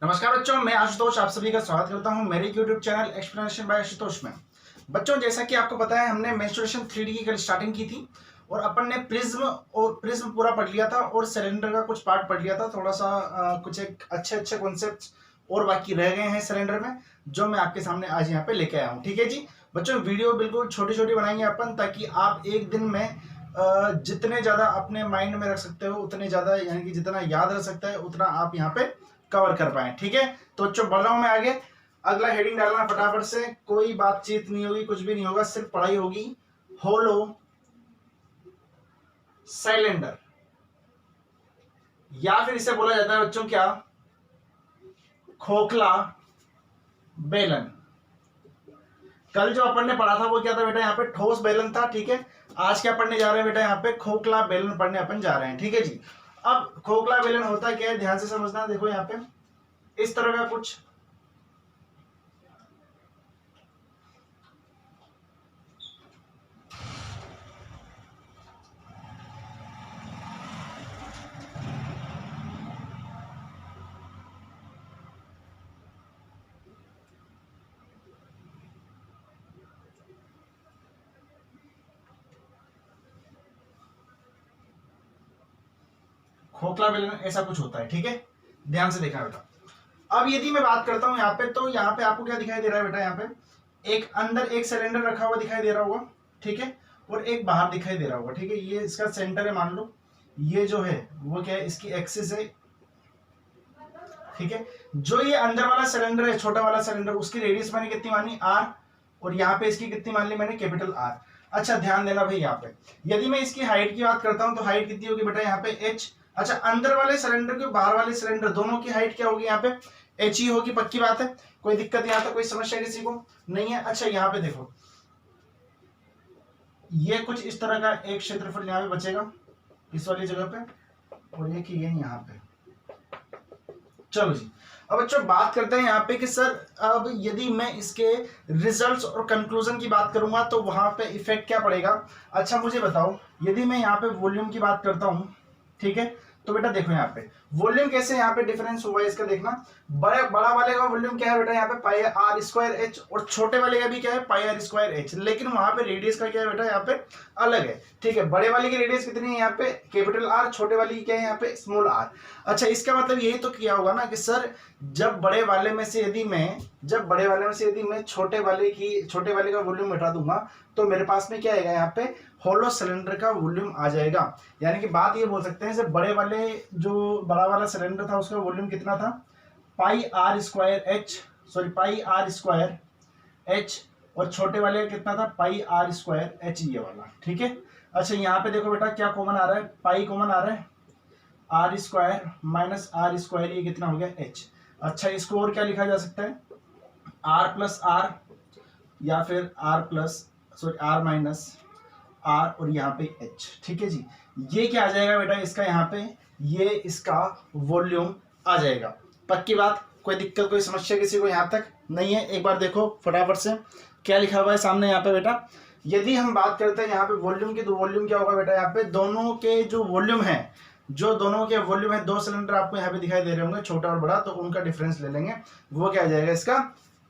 नमस्कार बच्चों, मैं आशुतोष आप सभी का स्वागत करता हूं मेरे YouTube channel explanation by Ashutosh में। बच्चों, जैसा कि आपको पता है, हमने मेंस्ट्रुएशन 3D की कल स्टार्टिंग की थी और अपन ने प्रिज्म पूरा पढ़ लिया था और सिलेंडर का कुछ पार्ट पढ़ लिया था। थोड़ा सा कुछ एक अच्छे कॉन्सेप्ट्स और बाकी रह गए हैं सिलेंडर में, जो मैं आपके सामने आज यहाँ पे लेके आया हूँ। ठीक है जी बच्चों, वीडियो बिल्कुल छोटी छोटी बनाएंगे अपन, ताकि आप एक दिन में जितने ज्यादा अपने माइंड में रख सकते हो उतने ज्यादा, यानी कि जितना याद रख सकता है उतना आप यहाँ पे कवर कर पाए। ठीक है, तो बच्चों बढ़ रहा हूं मैं आगे। अगला हेडिंग डालना फटाफट से, कोई बातचीत नहीं होगी, कुछ भी नहीं होगा, सिर्फ पढ़ाई होगी। होलो सिलेंडर, या फिर इसे बोला जाता है बच्चों क्या, खोखला बेलन। कल जो अपन ने पढ़ा था वो क्या था बेटा, यहाँ पे ठोस बेलन था। ठीक है, आज क्या पढ़ने जा रहे हैं बेटा, यहाँ पे खोखला बेलन पढ़ने अपन जा रहे हैं। ठीक है जी, अब खोखला बेलन होता क्या है, ध्यान से समझना। देखो यहाँ पे इस तरह का कुछ खोखला बेलन ऐसा कुछ होता है। ठीक है, ध्यान से देखना बेटा। अब यदि मैं बात करता हूं यहाँ पे, तो यहाँ पे आपको क्या दिखाई दे रहा है बेटा, यहाँ पे एक अंदर एक सिलेंडर रखा हुआ दिखाई दे रहा होगा। ठीक है, और एक बाहर दिखाई दे रहा होगा। ठीक है, ये इसका सेंटर है मान लो, ये जो है वो क्या है, इसकी एक्सिस है। ठीक है, जो ये अंदर वाला सिलेंडर है, छोटा वाला सिलेंडर, उसकी रेडियस मैंने कितनी मानी, आर, और यहाँ पे इसकी कितनी मान ली मैंने, कैपिटल आर। अच्छा ध्यान देना भाई, यहाँ पे यदि मैं इसकी हाइट की बात करता हूं तो हाइट कितनी होगी बेटा, यहाँ पे एच। अच्छा, अंदर वाले सिलेंडर के बाहर वाले सिलेंडर दोनों की हाइट क्या होगी, यहाँ पे एच ही होगी, पक्की बात है। कोई दिक्कत यहाँ तक, कोई समस्या किसी को नहीं है। अच्छा, यहाँ पे देखो, ये कुछ इस तरह का एक क्षेत्रफल यहाँ पे बचेगा इस वाली जगह पे, और एक ही है यहाँ पे। चलो जी, अब बच्चों बात करते हैं यहाँ पे कि सर अब यदि मैं इसके रिजल्ट्स और कंक्लूजन की बात करूंगा तो वहां पे इफेक्ट क्या पड़ेगा। अच्छा मुझे बताओ, यदि मैं यहाँ पे वॉल्यूम की बात करता हूं, ठीक है, तो बेटा देखो यहाँ पे वॉल्यूम कैसे यहाँ पे डिफरेंस हुआ है इसका देखना। बड़ा वाले का वॉल्यूम क्या है बेटा, यहाँ पे पाई आर स्क्वायर एच, और छोटे वाले का भी क्या है, पाई आर स्क्वायर एच, लेकिन वहां पे रेडियस का क्या है बेटा, यहाँ पे अलग है। ठीक है, बड़े वाले की रेडियस कितनी है यहाँ पे, कैपिटल आर, छोटे वाली की क्या है यहाँ पे, स्मॉल आर। अच्छा, इसका मतलब यही तो किया होगा ना कि सर जब बड़े वाले में से यदि मैं छोटे वाले का वॉल्यूम हटा दूंगा तो मेरे पास में क्या आएगा, यहाँ पे होलो सिलेंडर का वॉल्यूम आ जाएगा। यानी कि बात ये बोल सकते हैं, जब बड़ा वाला सिलेंडर था उसका वॉल्यूम कितना था, पाई आर स्क्वायर एच, और छोटे वाले का कितना था, पाई आर स्क्वायर एच, ये वाला। ठीक है, अच्छा यहाँ पे देखो बेटा क्या कॉमन आ रहा है, पाई कॉमन आ रहा है, R square minus R square, ये कितना हो गया, एच। अच्छा, इसको और क्या लिखा जा सकता है, आर प्लस आर, या फिर आर माइनस आर, और यहाँ पे एच। ठीक है जी, ये क्या आ जाएगा बेटा इसका, यहाँ पे ये इसका वॉल्यूम आ जाएगा। पक्की बात, कोई दिक्कत कोई समस्या किसी को यहाँ तक नहीं है। एक बार देखो फटाफट से क्या लिखा हुआ है सामने यहाँ पे बेटा। यदि हम बात करते हैं यहाँ पे वॉल्यूम की, तो वॉल्यूम क्या होगा बेटा, यहाँ पे दोनों के जो वॉल्यूम है, दो सिलेंडर आपको यहाँ पे दिखाई दे रहे होंगे, छोटा और बड़ा, तो उनका डिफरेंस ले लेंगे, वो क्या आ जाएगा इसका,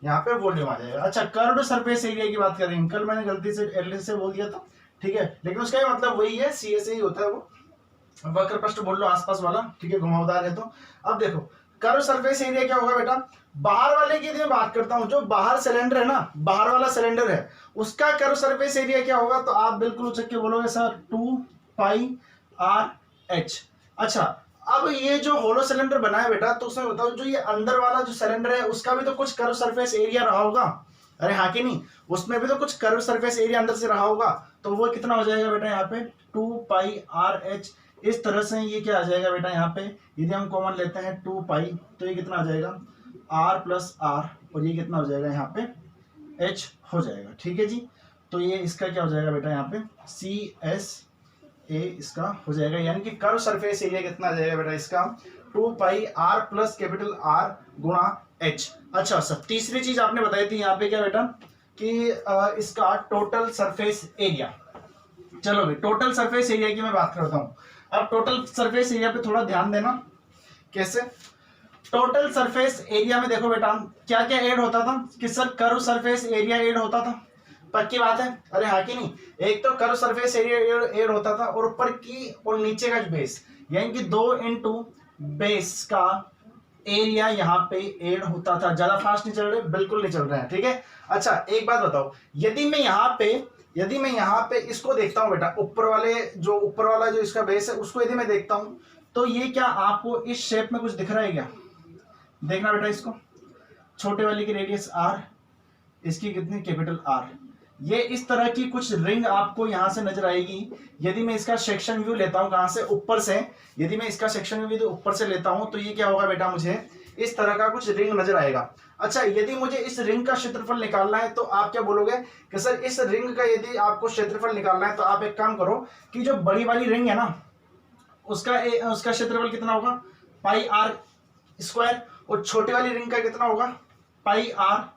यहाँ पे वॉल्यूम आ जाएगा। अच्छा, कर्व्ड सरफेस एरिया की बात करेंगे, कल मैंने गलती से एल से बोल दिया था। ठीक है, लेकिन उसका ही मतलब वही है, सी से ही होता है वो, वक्र पृष्ठ बोल लो आसपास वाला। ठीक है, घुमावदार है तो। अब देखो कर्व सरफेस एरिया क्या होगा बेटा, बाहर वाले की मैं बात करता हूं, जो बाहर सिलेंडर है ना, बाहर वाला सिलेंडर है, उसका कर्व सरफेस एरिया क्या होगा, तो आप बिल्कुल उछक के बोलोगे सर 2 पाई आर एच। अच्छा, अब ये जो होलो सिलेंडर बना है बेटा, तो उसमें बताओ जो ये अंदर वाला जो सिलेंडर है उसका भी तो कुछ कर्व सरफेस एरिया रहा होगा। अरे हाँ कि नहीं, उसमें भी तो कुछ कर्व सरफेस एरिया अंदर से रहा होगा, तो वो कितना हो जाएगा बेटा, यहाँ पे 2 पाई आर एच। इस तरह से ये क्या आ जाएगा बेटा, यहाँ पे यदि हम कॉमन लेते हैं 2 पाई, तो ये कितना आ जाएगा, आर प्लस आर, और ये कितना हो जाएगा यहाँ पे एच हो जाएगा। ठीक है जी, तो ये इसका क्या हो जाएगा बेटा, यहाँ पे सी एस ए इसका हो जाएगा, यानी कि कर्व सरफेस एरिया कितना आ जाएगा बेटा इसका, 2 pi R plus capital R गुणा एच। अच्छा सर, तीसरी चीज आपने बताई थी यहाँ पे क्या बेटा, कि इसका टोटल सरफेस एरिया। चलो भाई, टोटल सरफेस एरिया की मैं बात करता हूं। अब टोटल सरफेस एरिया पे थोड़ा ध्यान देना, कैसे, टोटल सरफेस एरिया में देखो बेटा क्या क्या ऐड होता था कि sir curve surface area add होता था, पक्की बात है, अरे हाँ कि नहीं। एक तो कर्व सरफेस एरिया ऐड होता था और ऊपर की और नीचे का बेस, यानी कि 2 इंटू बेस का एरिया यहाँ पे ऐड होता था। ज्यादा फास्ट नहीं चल रहे, बिल्कुल नहीं चल रहे हैं, ठीक है। अच्छा एक बात बताओ, यदि मैं यहाँ पे इसको देखता हूं बेटा, ऊपर वाला जो इसका बेस है उसको यदि मैं देखता हूं, तो ये क्या आपको इस शेप में कुछ दिख रहा है क्या? देखना बेटा इसको, छोटे वाले की रेडियस आर, इसकी कितनी कैपिटल आर, ये इस तरह की कुछ रिंग आपको यहां से नजर आएगी। यदि मैं इसका सेक्शन व्यू लेता हूं कहां से, ऊपर से, यदि मैं इसका सेक्शन व्यू ऊपर से लेता हूं तो ये क्या होगा बेटा, मुझे इस तरह का कुछ रिंग नजर आएगा। अच्छा यदि मुझे इस रिंग का क्षेत्रफल निकालना है तो आप क्या बोलोगे कि सर इस रिंग का यदि आपको क्षेत्रफल निकालना है तो आप एक काम करो कि जो बड़ी वाली रिंग है ना उसका क्षेत्रफल कितना होगा, पाई आर स्क्वायर, और छोटी वाली रिंग का कितना होगा, पाई आर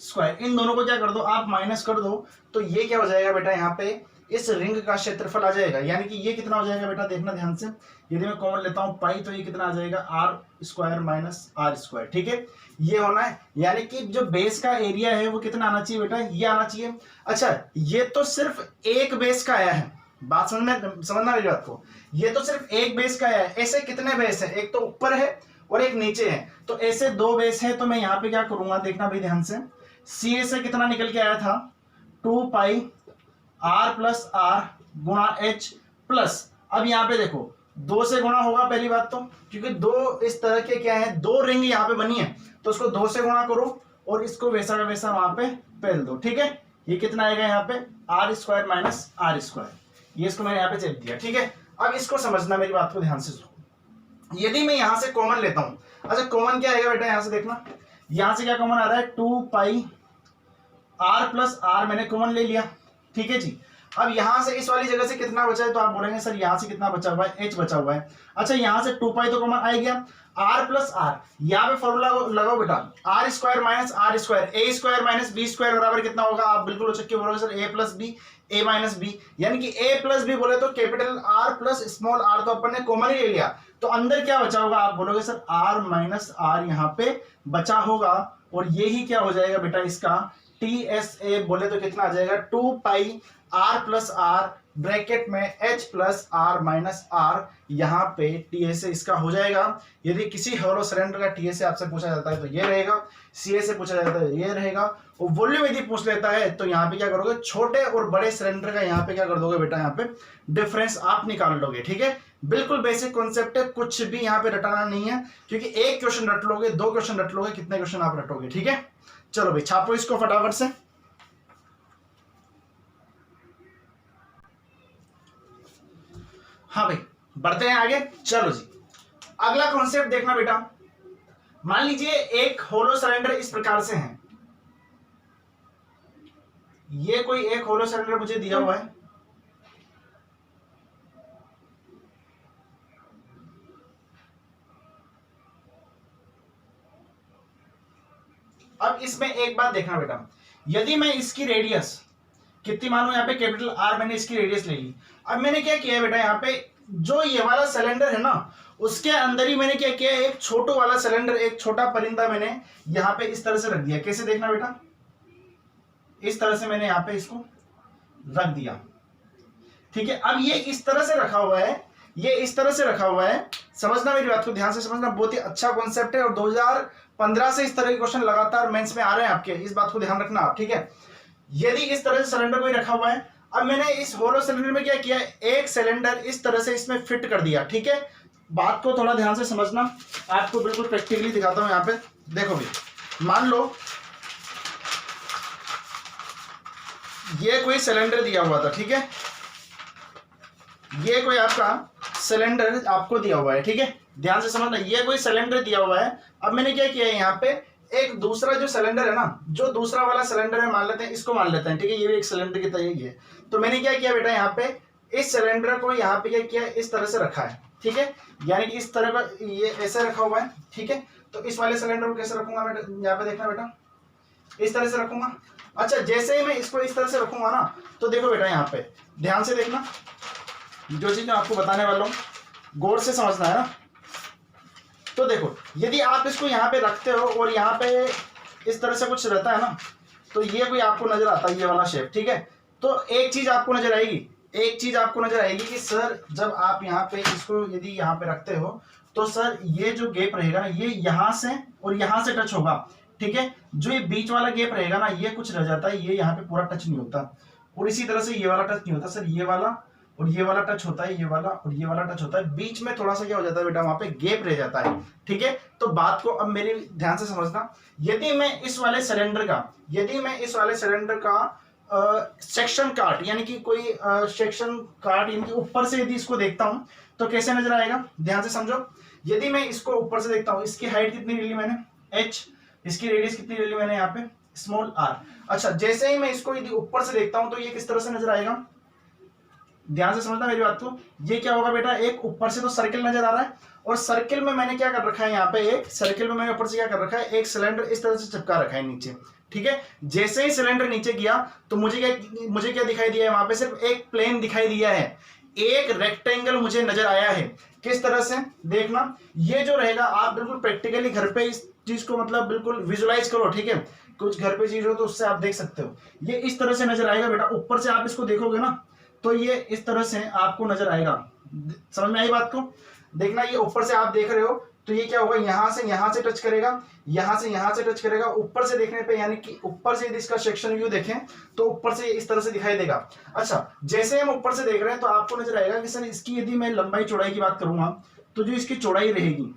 स्क्वायर। इन दोनों को क्या कर दो आप, माइनस कर दो, तो ये क्या हो जाएगा बेटा, यहाँ पे इस रिंग का क्षेत्रफल आ जाएगा। यानी कि ये कितना हो जाएगा बेटा, देखना ध्यान से, यदि मैं कॉमन लेता हूं पाई तो ये कितना आ जाएगा, R square minus R square, ठीक है। ये होना है, यानी कि जो बेस का एरिया है वो कितना आना चाहिए बेटा, ये आना चाहिए। अच्छा ये तो सिर्फ एक बेस का आया है, बात समझना मेरी बात को, ये तो सिर्फ एक बेस का आया है। ऐसे कितने बेस है, एक तो ऊपर है और एक नीचे है, तो ऐसे 2 बेस है। तो मैं यहाँ पे क्या करूंगा, देखना भाई ध्यान से, सी ए से कितना निकल के आया था, 2 पाई आर प्लस आर गुणा एच प्लस, अब यहाँ पे देखो 2 से गुणा होगा पहली बात तो, क्योंकि 2 इस तरह के क्या है, 2 रिंग यहाँ पे बनी है, तो उसको 2 से गुणा करो और इसको वैसा का वैसा वहां पे पहल दो, ठीक है। ये कितना आएगा यहाँ पे, R square minus R square, ये इसको मैंने यहाँ पे चेक दिया, ठीक है। अब इसको समझना, मेरी बात को ध्यान से सुनो। यदि मैं यहां से कॉमन लेता हूं, अच्छा कॉमन क्या आएगा बेटा, यहां से देखना, यहां से क्या कॉमन आ रहा है, 2 पाई आर प्लस आर मैंने कॉमन ले लिया, ठीक है जी। अब यहां से इस वाली जगह से कितना बचा है, तो आप बोलेंगे सर यहां से कितना बचा हुआ है, एच बचा हुआ है। अच्छा यहां से 2 पाई तो कॉमन आ गया, आर प्लस आर, यहाँ पे फॉर्मूला लगाओ बेटा, R square minus R square, A square minus B square बराबर कितना होगा, आप बिल्कुल उचक के बोलोगे sir A plus B, A minus B, यानी कि ए प्लस बी बोले तो capital R plus small R तो अपन ने कॉमन ही ले लिया, तो अंदर क्या बचा होगा, आप बोलोगे सर आर माइनस आर यहाँ पे बचा होगा, और यही क्या हो जाएगा बेटा इसका टी एस ए बोले तो कितना आ जाएगा, 2 pi R plus R bracket में H plus R minus R, यहाँ पे टी एस ए इसका हो जाएगा। यदि किसी होलो सिलेंडर का टी एस ए आपसे पूछा जाता है तो ये रहेगा, सी एस से पूछा जाता है ये रहेगा, और वॉल्यूम यदि पूछ लेता है तो यहाँ पे क्या करोगे, छोटे और बड़े सिलेंडर का यहाँ पे क्या कर दोगे बेटा, यहाँ पे डिफरेंस आप निकाल लोगे, ठीक है। बिल्कुल बेसिक कॉन्सेप्ट है, कुछ भी यहाँ पे रटाना नहीं है, क्योंकि एक क्वेश्चन रट लोगे, 2 क्वेश्चन रट लोगे, कितने क्वेश्चन आप रटोगे, ठीक है। चलो भाई छापो इसको फटाफट से। हाँ भाई बढ़ते हैं आगे, चलो जी अगला कॉन्सेप्ट देखना बेटा। मान लीजिए एक होलो सिलेंडर इस प्रकार से है, ये कोई एक होलो सिलेंडर मुझे दिया हुआ है, अब इसमें एक बात देखना बेटा, यदि मैं इसकी रेडियस कितनी मानू, यहाँ पे कैपिटल आर मैंने इसकी रेडियस ले ली। अब मैंने क्या किया है बेटा, यहाँ पे जो ये वाला सिलेंडर है ना उसके अंदर ही मैंने क्या किया, एक छोटू वाला सिलेंडर, एक छोटा परिंदा मैंने यहाँ पे इस तरह से रख दिया। कैसे देखना बेटा, इस तरह से मैंने यहाँ पे इसको रख दिया, ठीक है। अब ये इस तरह से रखा हुआ है, ये इस तरह से रखा हुआ है, समझना मेरी बात को ध्यान से समझना, बहुत ही अच्छा कॉन्सेप्ट है, और 2015 से इस तरह के क्वेश्चन लगातार मेंस में आ रहे हैं आपके, इस बात को ध्यान रखना आप, ठीक है। यदि इस तरह से सिलेंडर कोई रखा हुआ है, अब मैंने इस होलो सिलेंडर में क्या किया, एक सिलेंडर इस तरह से इसमें फिट कर दिया, ठीक है। बात को थोड़ा ध्यान से समझना, आपको बिल्कुल प्रैक्टिकली दिखाता हूं। यहाँ पे देखो भाई, मान लो ये कोई सिलेंडर दिया हुआ था, ठीक है, ये कोई आपका सिलेंडर आपको दिया हुआ है, ठीक है, ध्यान से समझना, ये कोई सिलेंडर दिया हुआ है। अब मैंने क्या किया है, यहाँ पे एक दूसरा जो सिलेंडर है ना, जो दूसरा वाला सिलेंडर है, मान लेते हैं इसको, मान लेते हैं, ठीक है, ये भी एक सिलेंडर की तरह ही है। तो मैंने क्या किया बेटा, यहाँ पे इस सिलेंडर को यहाँ पे क्या किया, इस तरह से रखा है, ठीक है, यानी कि इस तरह का ये ऐसे रखा हुआ है, ठीक है। तो इस वाले सिलेंडर को कैसे रखूंगा बेटा, यहाँ पे देखना बेटा, इस तरह से रखूंगा। अच्छा जैसे ही मैं इसको इस तरह से रखूंगा ना, तो देखो बेटा यहाँ पे ध्यान से देखना, जो चीज मैं आपको बताने वाला हूँ गौर से समझना है ना। तो देखो यदि आप इसको यहाँ पे रखते हो और यहाँ पे इस तरह से कुछ रहता है ना, तो ये कोई आपको नजर आता है ये वाला शेप, ठीक है। तो एक चीज आपको नजर आएगी, एक चीज आपको नजर आएगी कि सर जब आप यहाँ पे इसको यदि यहाँ पे रखते हो तो सर ये जो गैप रहेगा ना ये यहाँ से और यहाँ से टच होगा, ठीक है। जो ये बीच वाला गैप रहेगा ना ये कुछ रह जाता है, ये यहाँ पे पूरा टच नहीं होता, और इसी तरह से ये वाला टच नहीं होता सर, ये वाला और ये वाला टच होता है, ये वाला और ये वाला टच होता है, बीच में थोड़ा सा क्या हो जाता है बेटा, वहां पे गैप रह जाता है, ठीक है। तो बात को अब मेरे ध्यान से समझना, यदि मैं इस वाले सिलेंडर का सेक्शन काट यानी कि कोई सेक्शन काट यानी कि ऊपर से यदि इसको देखता हूं तो कैसे नजर आएगा, ध्यान से समझो। यदि मैं इसको ऊपर से देखता हूं, इसकी हाइट कितनी ले ली मैंने h, इसकी रेडियस कितनी ले ली मैंने यहाँ पे स्मॉल r। अच्छा जैसे ही मैं इसको यदि ऊपर से देखता हूं तो ये किस तरह से नजर आएगा, ध्यान से समझना मेरी बात को। ये क्या होगा बेटा, एक ऊपर से तो सर्किल नजर आ रहा है और सर्किल में मैंने क्या कर रखा है, यहाँ पे एक सर्किल में मैंने ऊपर से क्या कर रखा है, एक सिलेंडर इस तरह से चिपका रखा है नीचे, ठीक है। जैसे ही सिलेंडर नीचे गया तो मुझे क्या दिखाई दिया है, वहां पे सिर्फ एक प्लेन दिखाई दिया है, एक रेक्टेंगल मुझे नजर आया है। किस तरह से देखना, ये जो रहेगा आप बिल्कुल प्रैक्टिकली घर पे इस चीज को मतलब बिल्कुल विजुलाइज करो, ठीक है। कुछ घर पे चीज हो तो उससे आप देख सकते हो, ये इस तरह से नजर आएगा बेटा। ऊपर से आप इसको देखोगे ना तो ये इस तरह से आपको नजर आएगा, समझ में आई बात को। देखना ये ऊपर से आप देख रहे हो तो ये क्या होगा, यहां से टच करेगा, यहां से टच करेगा। ऊपर से देखने पे यानी कि ऊपर से यदि इसका सेक्शन व्यू देखें तो ऊपर से इस तरह से दिखाई देगा। अच्छा जैसे हम ऊपर से देख रहे हैं तो आपको नजर आएगा कि सर इसकी यदि मैं लंबाई चौड़ाई की बात करूंगा तो जो इसकी चौड़ाई रहेगी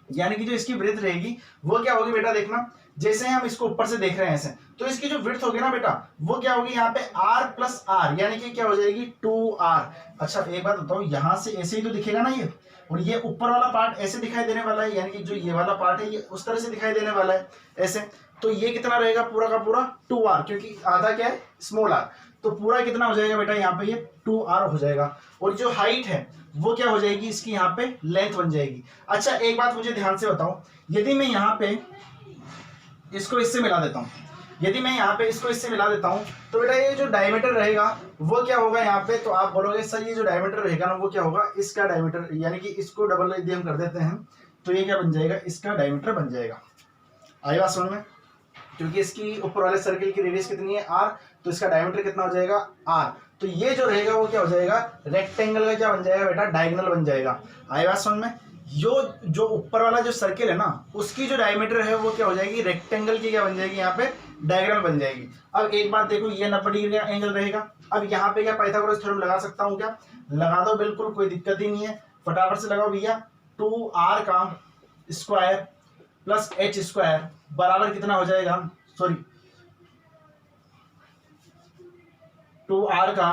यानी कि जो इसकी ब्रेथ रहेगी वो क्या होगी बेटा, देखना जैसे हम इसको ऊपर से देख रहे हैं ऐसे, तो इसकी जो विड्थ होगी ना बेटा वो क्या होगी, यहाँ पे r प्लस आर यानी कि क्या हो जाएगी 2r। अच्छा एक बात बताओ, यहाँ से ऐसे ही तो दिखेगा ना ये, और ये ऊपर वाला पार्ट ऐसे दिखाई देने वाला है, यानी कि जो ये वाला पार्ट है ये उस तरह से दिखाई देने वाला है ऐसे। तो ये कितना रहेगा पूरा का पूरा 2r, क्योंकि आधा क्या है स्मॉल r, तो पूरा कितना हो जाएगा बेटा, यहाँ पे ये 2r हो जाएगा। और जो हाइट है वो क्या हो जाएगी, इसकी यहाँ पे लेंथ बन जाएगी। अच्छा एक बात मुझे ध्यान से बताओ, यदि मैं यहाँ पे इसको इससे मिला देता हूँ, यदि मैं यहाँ पे इसको इससे मिला देता हूँ तो बेटा ये जो डायमीटर रहेगा वो क्या होगा यहाँ पे, तो आप बोलोगे सर ये जो डायमीटर रहेगा ना वो क्या होगा, इसका डायमीटर यानी कि इसको डबल यदि हम कर देते हैं तो ये क्या बन जाएगा, इसका डायमीटर बन जाएगा। आई बात समझ में, क्योंकि इसकी ऊपर वाले सर्किल की रेडियस कितनी है r, तो इसका डायमीटर कितना हो जाएगा r। तो ये जो रहेगा वो क्या हो जाएगा, रेक्टेंगल का क्या बन जाएगा बेटा, डायगोनल बन जाएगा। आई बात समझ में। जो ऊपर वाला जो सर्किल है ना उसकी जो डायमीटर है वो क्या हो जाएगी, रेक्टेंगल की क्या बन जाएगी, यहाँ पे डायगोनल बन जाएगी। अब एक बात देखो, ये 90 डिग्री का एंगल रहेगा। अब यहाँ पे क्या पाइथागोरस थ्योरम लगा सकता हूँ क्या, लगा दो, बिल्कुल कोई दिक्कत ही नहीं है, फटाफट से लगाओ भैया। 2r का स्क्वायर प्लस h स्क्वायर बराबर कितना हो जाएगा, सॉरी 2r का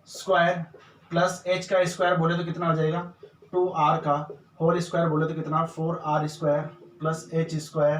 स्क्वायर प्लस h का स्क्वायर बोले तो कितना हो जाएगा, 2r का होल स्क्वायर बोले तो कितना 4r square plus h square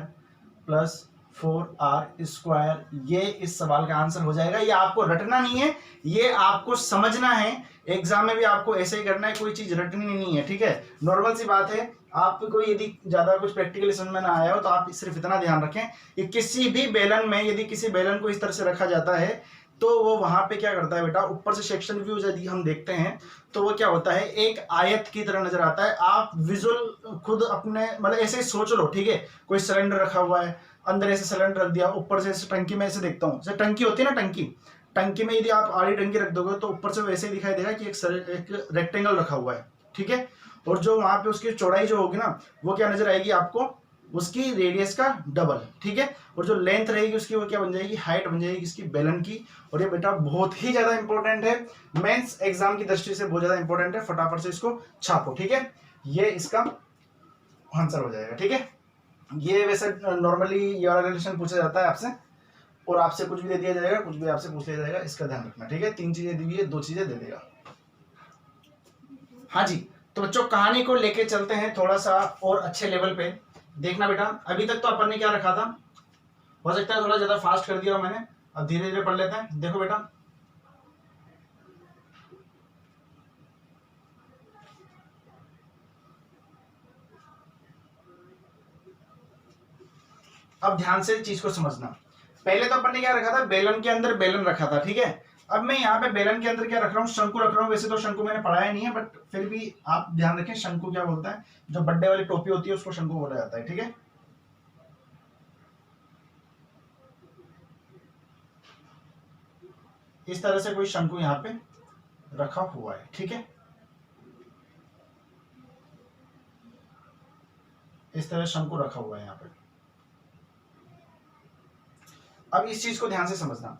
plus 4r square. ये इस सवाल का आंसर हो जाएगा। ये आपको रटना नहीं है, ये आपको समझना है। एग्जाम में भी आपको ऐसे ही करना है, कोई चीज रटनी नहीं है, ठीक है। नॉर्मल सी बात है। आपको यदि ज्यादा कुछ प्रैक्टिकली समझ में ना आया हो तो आप सिर्फ इतना ध्यान रखें कि किसी भी बेलन में यदि किसी बेलन को इस तरह से रखा जाता है तो वो वहां पे क्या करता है बेटा, ऊपर से सेक्शन व्यू यदि हम देखते हैं तो वो क्या होता है, एक आयत की तरह नजर आता है। आप विजुअल खुद अपने मतलब ऐसे ही सोच लो, ठीक है। कोई सिलेंडर रखा हुआ है, अंदर ऐसे सिलेंडर रख दिया, ऊपर से ऐसे टंकी में ऐसे देखता हूँ, जैसे टंकी होती है ना, टंकी में यदि आप आड़ी टंकी रख दोगे तो ऊपर से वैसे ही दिखाई देगा कि एक रेक्टेंगल रखा हुआ है, ठीक है। और जो वहां पे उसकी चौड़ाई जो होगी ना वो क्या नजर आएगी आपको, उसकी रेडियस का डबल, ठीक है। और जो लेंथ रहेगी उसकी वो क्या बन जाएगी, हाइट बन जाएगी इसकी बेलन की। और ये बेटा बहुत ही ज्यादा इंपॉर्टेंट है, मेंस एग्जाम की दृष्टि से बहुत ज्यादा इंपॉर्टेंट है। फटाफट से इसको छापो, ठीक है। ये इसका आंसर हो जाएगा, ठीक है। ये वैसे नॉर्मली ये वाला रिलेशन पूछा जाता है आपसे, और आपसे कुछ भी दे दिया जाएगा, कुछ भी आपसे पूछ लिया जाएगा, इसका ध्यान रखना, ठीक है। 3 चीजें दी हुई है, 2 चीजें दे देगा। हाँ जी, तो बच्चों कहानी को लेके चलते हैं थोड़ा सा और अच्छे लेवल पे। देखना बेटा, अभी तक तो अपन ने क्या रखा था, हो सकता है थोड़ा ज्यादा फास्ट कर दिया मैंने, अब धीरे धीरे पढ़ लेते हैं। देखो बेटा, अब ध्यान से चीज को समझना। पहले तो अपन ने क्या रखा था, बेलन के अंदर बेलन रखा था, ठीक है। अब मैं यहाँ पे बेलन के अंदर क्या रख रहा हूँ, शंकु रख रहा हूँ। वैसे तो शंकु मैंने पढ़ाया नहीं है, बट फिर भी आप ध्यान रखें शंकु क्या बोलता है, जो बड्डे वाली टोपी होती है उसको शंकु बोला जाता है, ठीक है। इस तरह से कोई शंकु यहाँ पे रखा हुआ है, ठीक है। इस तरह शंकु रखा हुआ है यहाँ पे। अब इस चीज को ध्यान से समझना।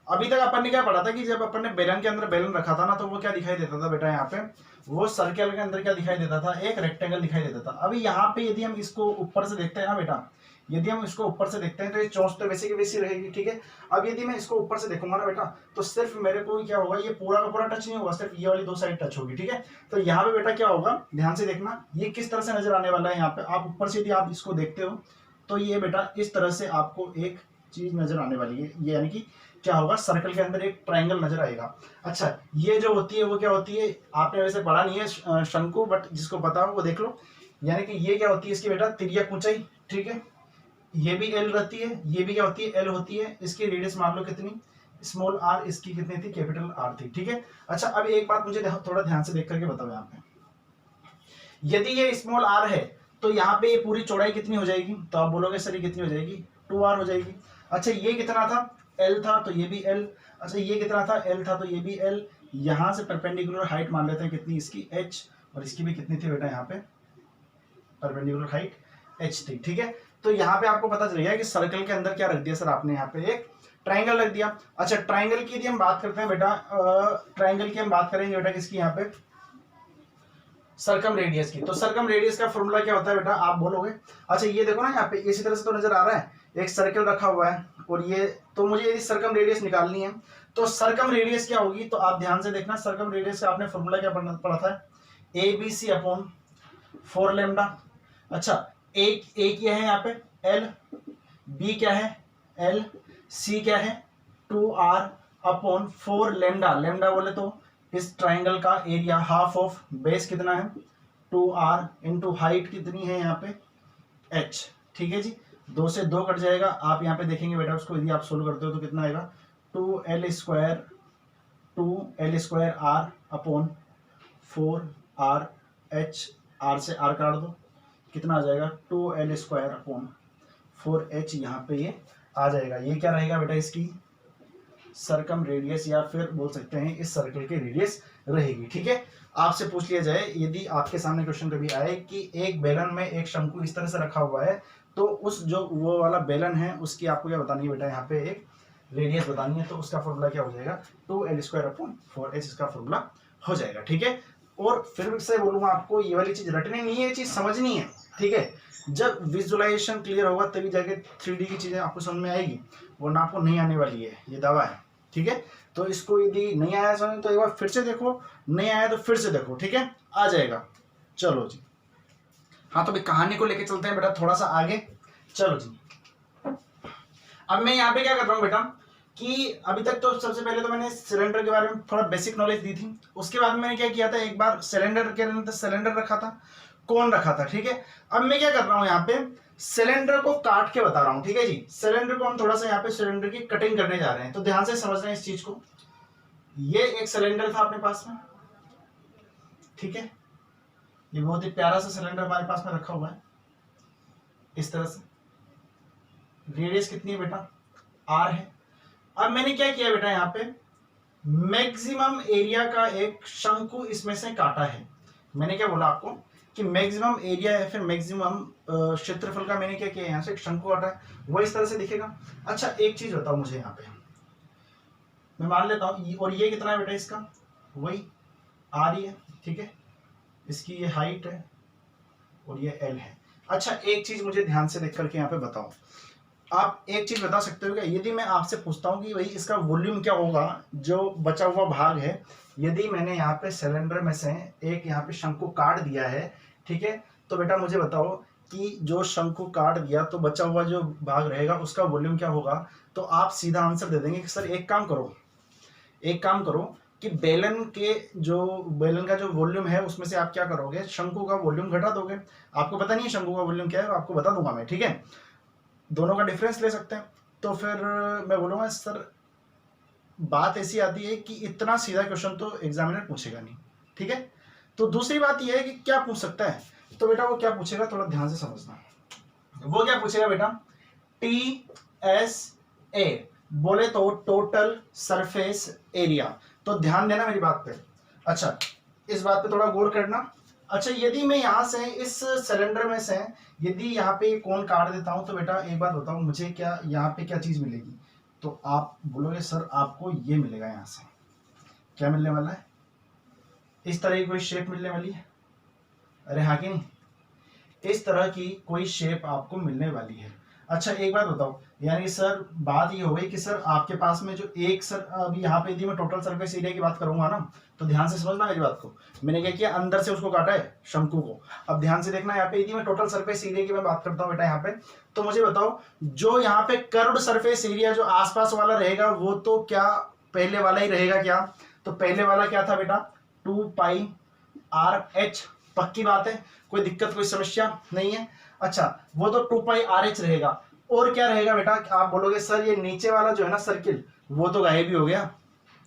अभी तक अपन ने क्या पढ़ा था कि जब अपन ने बेलन के अंदर बेलन रखा था ना, तो वो क्या दिखाई देता था बेटा, यहाँ पे वो सर्कल के अंदर क्या दिखाई देता था, एक रेक्टेंगल दिखाई देता था। अभी यहाँ पे यदि हम इसको ऊपर से देखते हैं ना बेटा, यदि हम इसको ऊपर से देखते हैं तो ये चोंच तो वैसे की वैसी रहेगी, ठीक है। अब यदि मैं इसको ऊपर से देखूंगा ना बेटा, तो सिर्फ मेरे को क्या होगा, ये पूरा का पूरा टच नहीं होगा, सिर्फ ये वाली दो साइड टच होगी, ठीक है। तो यहाँ पे बेटा क्या होगा, ध्यान से देखना, ये किस तरह से नजर आने वाला है। यहाँ पे आप ऊपर से यदि आप इसको देखते हो तो ये बेटा इस तरह से आपको एक चीज नजर आने वाली है, ये यानी कि क्या होगा, सर्कल के अंदर एक ट्रायंगल नजर आएगा। अच्छा, ये जो होती है वो क्या होती है, आपने वैसे पढ़ा नहीं है शंकु, बट जिसको पता हो वो देख लो। यानी कि ये क्या होती है, इसकी बेटा तिर्यक ऊंचाई, ठीक है। ये भी एल रहती है, ये भी क्या होती है, एल होती है। इसकी रेडियस मान लो कितनी, स्मॉल आर, इसकी कितनी थी, कैपिटल आर थी, ठीक है। अच्छा, अब एक बात मुझे थोड़ा ध्यान से देख करके बताओ, यहाँ पे यदि ये स्मॉल आर है तो यहाँ पे ये पूरी चौड़ाई कितनी हो जाएगी, तो आप बोलोगे सर ये कितनी हो जाएगी, 2r हो जाएगी। अच्छा, ये कितना था, l था, तो ये भी l। अच्छा, ये कितना था, l था, तो ये भी l। यहाँ से परपेंडिकुलर हाइट मान लेते हैं कितनी, इसकी h, और इसकी भी कितनी थी बेटा, यहाँ पे परपेंडिकुलर हाइट h थी, ठीक है। तो यहाँ पे आपको पता चल गया कि सर्कल के अंदर क्या रख दिया सर आपने, यहाँ पे एक ट्राइंगल रख दिया। अच्छा, ट्राइंगल की यदि हम बात करते हैं बेटा, ट्राइंगल की हम बात करेंगे बेटा किसकी, यहाँ पे सर्कम रेडियस की। तो सर्कम रेडियस का फॉर्मूला क्या होता है बेटा, आप बोलोगे। अच्छा, ये देखो ना, यहाँ पे इसी तरह से तो नजर आ रहा है, एक सर्कल रखा हुआ है, और ये तो मुझे यदि सर्कम रेडियस निकालनी है तो सर्कम रेडियस क्या होगी, तो आप ध्यान से देखना, सर्कम रेडियस का आपने फॉर्मूला क्या पढ़ा था, A B C upon 4 lambda. अच्छा, एक क्या है यहाँ पे, एल, बी क्या है, एल, सी क्या है, 2r अपॉन 4 लेमडा। लेमडा बोले तो इस ट्राइंगल का एरिया हाफ ऑफ बेस कितना है, 2r इंटू हाइट कितनी है यहाँ पे, h, ठीक है जी। 2 से 2 कट जाएगा, आप यहाँ पे देखेंगे बेटा उसको, यदि आप सोल्व करते हो तो कितना आएगा, 2l square r upon 4r h, r से r काट दो, कितना आ जाएगा, 2l स्क्वायर अपॉन 4h, यहाँ पे ये आ जाएगा। ये क्या रहेगा बेटा, इसकी सर्कम रेडियस, या फिर बोल सकते हैं इस सर्कल की रेडियस रहेगी, ठीक है। आपसे पूछ लिया जाए, यदि आपके सामने क्वेश्चन कभी आए कि एक बेलन में एक शंकु इस तरह से रखा हुआ है, तो उस जो वो वाला बेलन है उसकी आपको क्या बतानी है बेटा, यहाँ पे एक रेडियस बतानी है, तो उसका फॉर्मूला क्या हो जाएगा, 2l स्क्वायर अपॉन 4h, इसका फॉर्मूला हो जाएगा, ठीक है। और फिर से बोलूंगा आपको, ये वाली चीज रटनी नहीं है, ये चीज समझनी है, ठीक है। जब विजुअलाइजेशन क्लियर होगा तभी जाके 3D की चीजें आपको समझ में आएगी, वरना आपको नहीं आने वाली है, ये दावा है, ठीक है। तो इसको यदि नहीं आया समझ तो एक बार फिर से देखो, नहीं आया तो फिर से देखो, ठीक है, आ जाएगा। चलो जी, हाँ, तो कहानी को लेके चलते हैं बेटा थोड़ा सा आगे। चलो जी, अब मैं यहाँ पे क्या कर रहा हूँ बेटा, कि अभी तक तो सबसे पहले तो मैंने सिलेंडर के बारे में थोड़ा बेसिक नॉलेज दी थी। उसके बाद मैंने क्या किया था, एक बार सिलेंडर के अंदर सिलेंडर रखा था, कौन रखा था, ठीक है। अब मैं क्या कर रहा हूँ, यहाँ पे सिलेंडर को काट के बता रहा हूँ, ठीक है जी। सिलेंडर को हम थोड़ा सा यहाँ पे सिलेंडर की कटिंग करने जा रहे हैं, तो ध्यान से समझ रहे हैं इस चीज को। ये एक सिलेंडर था अपने पास में, ठीक है। ये बहुत ही प्यारा सा सिलेंडर हमारे पास में रखा हुआ है इस तरह से। रेडियस कितनी है बेटा, r है। अब मैंने क्या किया बेटा, यहाँ पे मैक्सिमम एरिया का एक शंकु इसमें से काटा है। मैंने क्या बोला आपको कि मैक्सिमम एरिया है, फिर मैक्सिमम क्षेत्रफल का मैंने क्या किया, यहाँ से एक शंकु काटा है, वो इस तरह से दिखेगा। अच्छा, एक चीज बताओ मुझे, यहाँ पे मैं मान लेता हूँ, और ये कितना है बेटा, इसका वही r ही है, ठीक है। इसकी ये हाइट है और ये l है। अच्छा, एक चीज मुझे ध्यान से देख करके यहाँ पे बताओ, आप एक चीज बता सकते हो क्या, यदि मैं आपसे पूछता हूँ कि भाई इसका वॉल्यूम क्या होगा, जो बचा हुआ भाग है, यदि मैंने यहाँ पे सिलेंडर में से एक यहाँ पे शंकु काट दिया है, ठीक है, तो बेटा मुझे बताओ कि जो शंकु काट दिया तो बचा हुआ जो भाग रहेगा उसका वॉल्यूम क्या होगा। तो आप सीधा आंसर दे देंगे कि सर एक काम करो कि बेलन का जो वॉल्यूम है उसमें से आप क्या करोगे, शंकु का वॉल्यूम घटा दोगे। आपको पता नहीं है शंकु का वॉल्यूम क्या है, आपको बता दूंगा मैं, ठीक है। दोनों का डिफरेंस ले सकते हैं। तो फिर मैं बोलूँगा सर बात ऐसी आती है कि इतना सीधा क्वेश्चन तो एग्जामिनर पूछेगा नहीं, ठीक है। तो दूसरी बात यह है कि क्या पूछ सकता है, तो बेटा वो क्या पूछेगा थोड़ा ध्यान से समझना। वो क्या पूछेगा बेटा, TSA बोले तो टोटल सरफेस एरिया। तो ध्यान देना मेरी बात पे। अच्छा, इस बात पे थोड़ा गौर करना। अच्छा, यदि मैं यहां से इस सिलेंडर में से यदि यहाँ पे कोण काट देता हूं तो बेटा एक बात बताओ मुझे, क्या यहाँ पे क्या चीज मिलेगी, तो आप बोलोगे सर आपको ये मिलेगा, यहां से क्या मिलने वाला है, इस तरह की कोई शेप मिलने वाली है। अरे हाँ कि नहीं, इस तरह की कोई शेप आपको मिलने वाली है। अच्छा एक बात बताओ, यानी सर बात ये हो गई कि सर आपके पास में जो एक सर अभी यहाँ पे यदि मैं टोटल सरफेस एरिया की बात करूंगा ना, तो ध्यान से समझना मेरी बात को। मैंने क्या किया, अंदर से उसको काटा है शंकु को। अब ध्यान से देखना, यहाँ पे यदि मैं टोटल सरफेस एरिया की मैं बात करता हूँ बेटा यहाँ पे, तो मुझे बताओ जो यहाँ पे कर्व्ड सरफेस एरिया जो आसपास वाला रहेगा वो तो क्या पहले वाला ही रहेगा क्या, तो पहले वाला क्या था बेटा 2πr/h, पक्की बात है, कोई दिक्कत कोई समस्या नहीं है। अच्छा वो तो 2πr/h रहेगा, और क्या रहेगा बेटा, आप बोलोगे सर ये नीचे वाला जो है ना सर्किल वो तो गायब ही हो गया,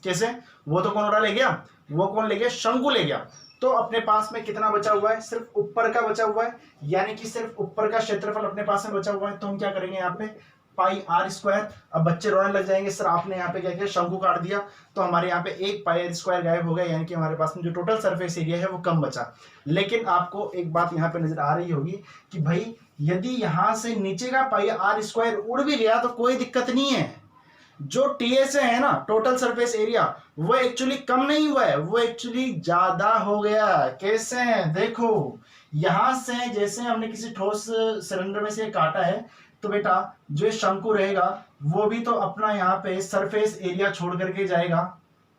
कैसे, वो तो कौन उड़ा ले गया, वो कौन ले गया, शंकु ले गया। तो अपने पास में कितना बचा हुआ है, सिर्फ ऊपर का बचा हुआ है, यानी कि सिर्फ ऊपर का क्षेत्रफल अपने पास में बचा हुआ है। तो हम क्या करेंगे यहाँ पे πr²। अब बच्चे रोने लग जाएंगे सर आपने यहाँ पे क्या किया, शंकु काट दिया, तो हमारे यहाँ पे एक πr² गायब हो गया, यानी कि हमारे पास में जो टोटल सरफेस एरिया है वो कम बचा। लेकिन आपको एक बात यहाँ पे नजर आ रही होगी कि भाई यदि यहां से नीचे का πr² उड़ भी गया तो कोई दिक्कत नहीं है, जो TSA है ना टोटल सरफेस एरिया वो एक्चुअली कम नहीं हुआ है, वो एक्चुअली ज्यादा हो गया। कैसे, देखो यहां से जैसे हमने किसी ठोस सिलेंडर में से काटा है, तो बेटा जो शंकु रहेगा वो भी तो अपना यहाँ पे सरफेस एरिया छोड़ करके जाएगा।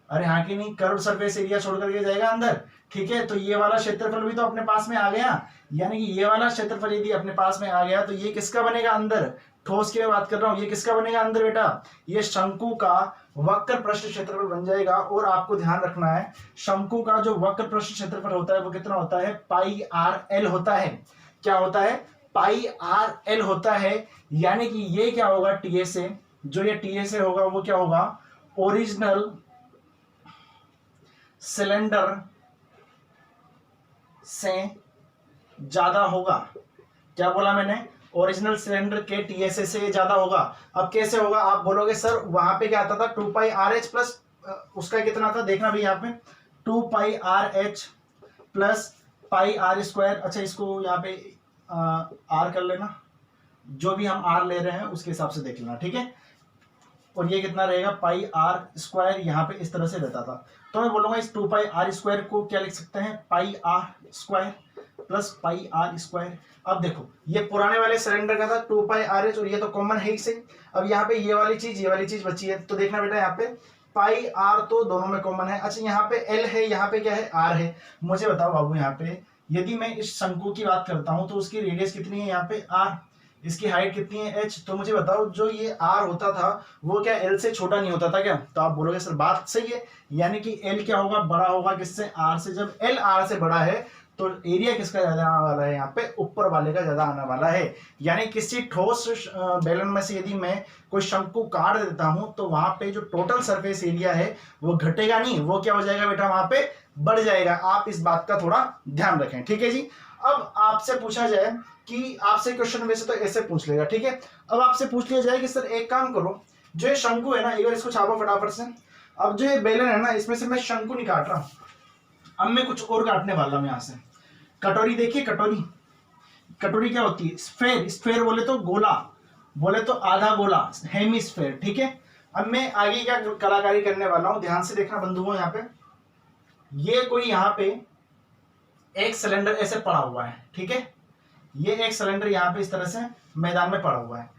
अरे हाँ कि नहीं, कर्व सरफेस एरिया छोड़ करके जाएगा अंदर, ठीक है। तो ये वाला क्षेत्रफल भी तो अपने पास में आ गया, यानी कि ये वाला क्षेत्रफल यदि अपने पास में आ गया तो ये किसका बनेगा अंदर, ठोस की मैं बात कर रहा हूं, ये किसका बनेगा अंदर बेटा, ये शंकु का वक्र पृष्ठ क्षेत्रफल बन जाएगा। और आपको ध्यान रखना है शंकु का जो वक्र पृष्ठ क्षेत्रफल होता है वो कितना होता है, πrl होता है। क्या होता है, πrl होता है, यानी कि ये क्या होगा TSA, जो ये TSA होगा वो क्या होगा, ओरिजिनल सिलेंडर से ज्यादा होगा। क्या बोला मैंने, ओरिजिनल सिलेंडर के TSA से ज्यादा होगा। अब कैसे होगा, आप बोलोगे सर वहां पे क्या आता था 2πrh प्लस उसका कितना था, देखना भाई यहाँ पे 2πrh प्लस πr²। अच्छा इसको यहाँ पे r कर लेना, जो भी हम r ले रहे हैं उसके हिसाब से देख लेना, ठीक है। और ये कितना रहेगा πr², यहाँ पे इस तरह से रहता था। तो मैं बोलूंगा इस 2πr² को क्या लिख सकते हैं, πr² प्लस πr²। अब देखो ये पुराने वाले सिलेंडर का था 2πrh और ये तो कॉमन है ही से। अब यहाँ पे ये वाली चीज बची है, तो देखना बेटा यहाँ पे πr तो दोनों में कॉमन है। अच्छा यहाँ पे l है, यहाँ पे क्या है r है। मुझे बताओ बाबू यहाँ पे यदि मैं इस शंकु की बात करता हूं तो उसकी रेडियस कितनी है, यहाँ पे r, इसकी हाइट कितनी है h। तो मुझे बताओ जो ये r होता था वो क्या l से छोटा नहीं होता था क्या, तो आप बोलोगे सर बात सही है, यानी कि l क्या होगा, बड़ा होगा किससे, r से। जब l r से बड़ा है तो एरिया किसका ज्यादा आने वाला है, यहाँ पे ऊपर वाले का ज्यादा आने वाला है। यानी किसी ठोस बेलन में से यदि मैं कोई शंकु काट देता हूं तो वहां पे जो टोटल सरफेस एरिया है वो घटेगा नहीं, वो क्या हो जाएगा बेटा, वहां पे बढ़ जाएगा। आप इस बात का थोड़ा ध्यान रखें, ठीक है जी। अब आपसे पूछा जाए कि आपसे क्वेश्चन वैसे तो ऐसे पूछ लेगा, ठीक है। अब आपसे पूछ लिया जाए कि सर एक काम करो, जो ये शंकु है ना एक बार इसको छापो फटाफट से। अब जो ये बेलन है ना इसमें से मैं शंकु नहीं काट रहा, अब मैं कुछ और काटने वाला हूं। यहां से कटोरी देखिए, कटोरी क्या होती है, स्फेयर, स्फेयर बोले तो गोला, बोले तो आधा गोला, हेमिस्फेयर, ठीक है। अब मैं आगे क्या कलाकारी करने वाला हूं, ध्यान से देखना बंधुओं। यहाँ पे ये कोई यहाँ पे एक सिलेंडर ऐसे पड़ा हुआ है, ठीक है। ये एक सिलेंडर यहाँ पे इस तरह से मैदान में पड़ा हुआ है।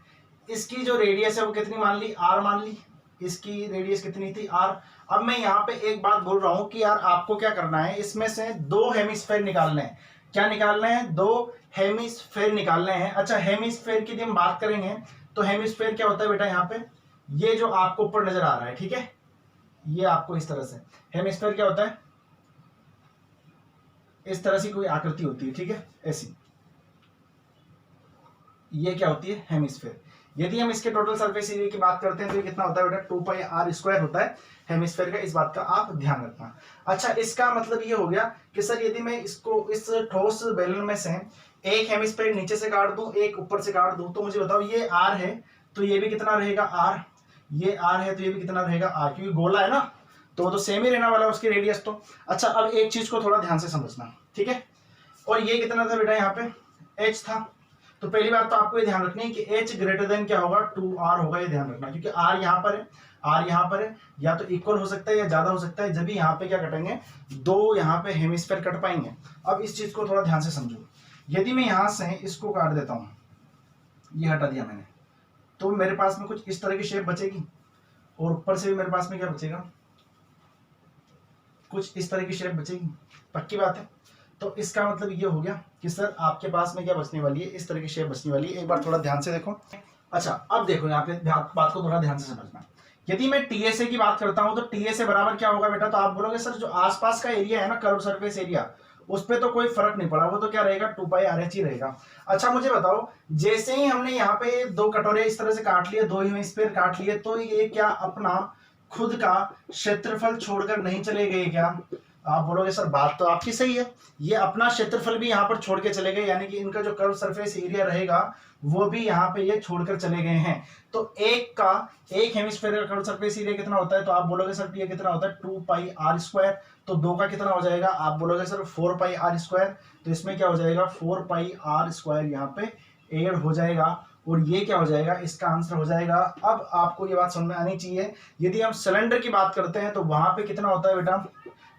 इसकी जो रेडियस है वो कितनी मान ली, r मान ली, इसकी रेडियस कितनी थी, r। अब मैं यहाँ पे एक बात बोल रहा हूं कि यार आपको क्या करना है, इसमें से दो हेमिस्फेयर निकालने हैं। क्या निकालने हैं, दो हेमिस्फेयर निकालने हैं। अच्छा हेमिस्फेयर की हम बात करेंगे तो हेमिस्फेयर क्या होता है बेटा, यहाँ पे ये जो आपको ऊपर नजर आ रहा है, ठीक है, ये आपको इस तरह से हेमिस्फेयर क्या होता है, इस तरह से कोई आकृति होती है, ठीक है, ऐसी, ये क्या होती है हेमिस्फेयर। यदि हम इसके टोटल सरफेस एरिया की बात करते हैं तो ये कितना होता है बेटा 2 पाई आर स्क्वायर होता है हेमिस्फेयर का, इस बात का आप ध्यान रखना। अच्छा, इसका मतलब ये हो गया कि सर यदि मैं इसको इस ठोस बेलन में से एक हेमिस्फेयर नीचे से काट दूं, एक ऊपर से काट दूं, तो मुझे बताओ ये आर है तो ये भी कितना रहेगा आर, ये आर है तो ये भी कितना रहेगा आर, क्योंकि गोला है ना तो वो तो सेम ही रहने वाला है उसकी रेडियस तो। अच्छा, अब एक चीज को थोड़ा ध्यान से समझना, ठीक है। और ये कितना था बेटा यहाँ पे h था, तो पहली बात तो आपको ये ध्यान रखनी है कि h ग्रेटर देन क्या होगा 2r होगा, ये ध्यान रखना, क्योंकि r यहाँ पर है, r यहाँ पर है, या तो इक्वल हो सकता है या ज्यादा हो सकता है, जब भी यहाँ पे क्या कटेंगे दो यहाँ पे हेमिस्फीयर कट पाएंगे। अब इस चीज को थोड़ा ध्यान से समझो, यदि मैं यहाँ से इसको काट देता हूँ, ये हटा दिया मैंने, तो मेरे पास में कुछ इस तरह की शेप बचेगी और ऊपर से भी मेरे पास में क्या बचेगा, कुछ इस तरह की शेप बचेगी, पक्की बात है। तो इसका मतलब ये हो गया कि सर आपके पास में क्या बचने वाली है, इस तरह की शेप बचने वाली है। एक बार थोड़ा ध्यान से देखो। अच्छा, अब देखो यहाँ पे बात को थोड़ा ध्यान से समझना। यदि मैं टीएसए की बात करता हूं तो टीएसए बराबर क्या होगा बेटा, तो आप बोलोगे सर जो आसपास का एरिया है ना, कर्व सरफेस एरिया, उस पे तो कोई फर्क नहीं पड़ा, वो तो क्या रहेगा 2 पाई आरएच ही रहेगा। अच्छा, मुझे बताओ जैसे ही हमने यहाँ पे दो कटोरे इस तरह से काट लिए, दो हेमिस्फीयर काट लिए, तो ये क्या अपना खुद का क्षेत्रफल छोड़कर नहीं चले गए क्या? आप बोलोगे सर बात तो आपकी सही है, ये अपना क्षेत्रफल भी यहाँ पर छोड़ के चले गए, यानी कि इनका जो कर्व सरफेस एरिया रहेगा वो भी यहाँ पे ये छोड़कर चले गए हैं। तो एक हेमिस्फीयर का कर्व सरफेस एरिया कितना होता है, तो आप बोलोगे सर ये कितना होता है 2 पाई आर स्क्वायर, तो दो का कितना हो जाएगा, आप बोलोगे सर 4 पाई आर स्क्वायर, तो इसमें क्या हो जाएगा 4 पाई आर स्क्वायर यहाँ पे ऐड हो जाएगा, और ये क्या हो जाएगा, इसका आंसर हो जाएगा। अब आपको ये बात समझ में आनी चाहिए, यदि हम सिलेंडर की बात करते हैं तो वहां पे कितना होता है बेटा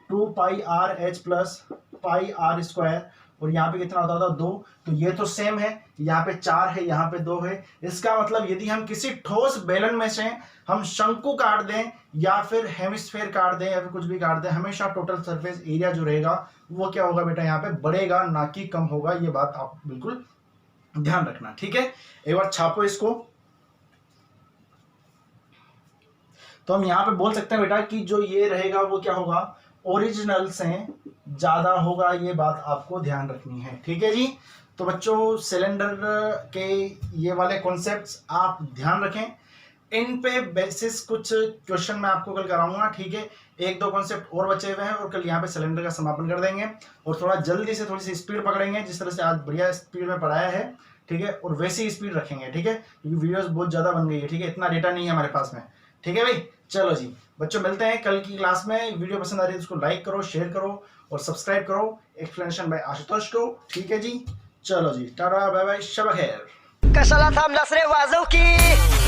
2 pi r h plus pi r square, और यहाँ पे कितना होता था 2, तो ये तो सेम है, यहाँ पे 4 है, यहाँ पे 2 है। इसका मतलब यदि हम किसी ठोस बेलन में से हम शंकु काट दें या फिर हेमिस्फीयर काट दें या फिर कुछ भी काट दें, हमेशा टोटल सरफेस एरिया जो रहेगा वो क्या होगा बेटा, यहाँ पे बढ़ेगा ना कि कम होगा। ये बात आप बिल्कुल ध्यान रखना, ठीक है। एक बार छापो इसको। तो हम यहाँ पे बोल सकते हैं बेटा कि जो ये रहेगा वो क्या होगा, ओरिजिनल से ज्यादा होगा, ये बात आपको ध्यान रखनी है, ठीक है जी। तो बच्चों सिलेंडर के ये वाले कॉन्सेप्ट्स आप ध्यान रखें, इन पे बेसिस कुछ क्वेश्चन मैं आपको कल कराऊंगा, ठीक है। एक दो कॉन्सेप्ट और बचे हुए हैं और कल यहाँ पे सिलेंडर का समापन कर देंगे, और थोड़ा जल्दी से थोड़ी सी स्पीड पकड़ेंगे, जिस तरह से आज बढ़िया स्पीड में पढ़ाया है, ठीक है, और वैसे ही स्पीड रखेंगे, ठीक है, क्योंकि वीडियोस बहुत ज्यादा बन गई है, ठीक है, इतना डेटा नहीं है हमारे पास में, ठीक है भाई। चलो जी बच्चों, मिलते हैं कल की क्लास में। वीडियो पसंद आ रही है तो उसको लाइक करो, शेयर करो और सब्सक्राइब करो एक्सप्लेनेशन बाय आशुतोष को, ठीक है जी। चलो जी, टाटा बाय बाय, शब खैर। कशाला थांबलास रे वाजव की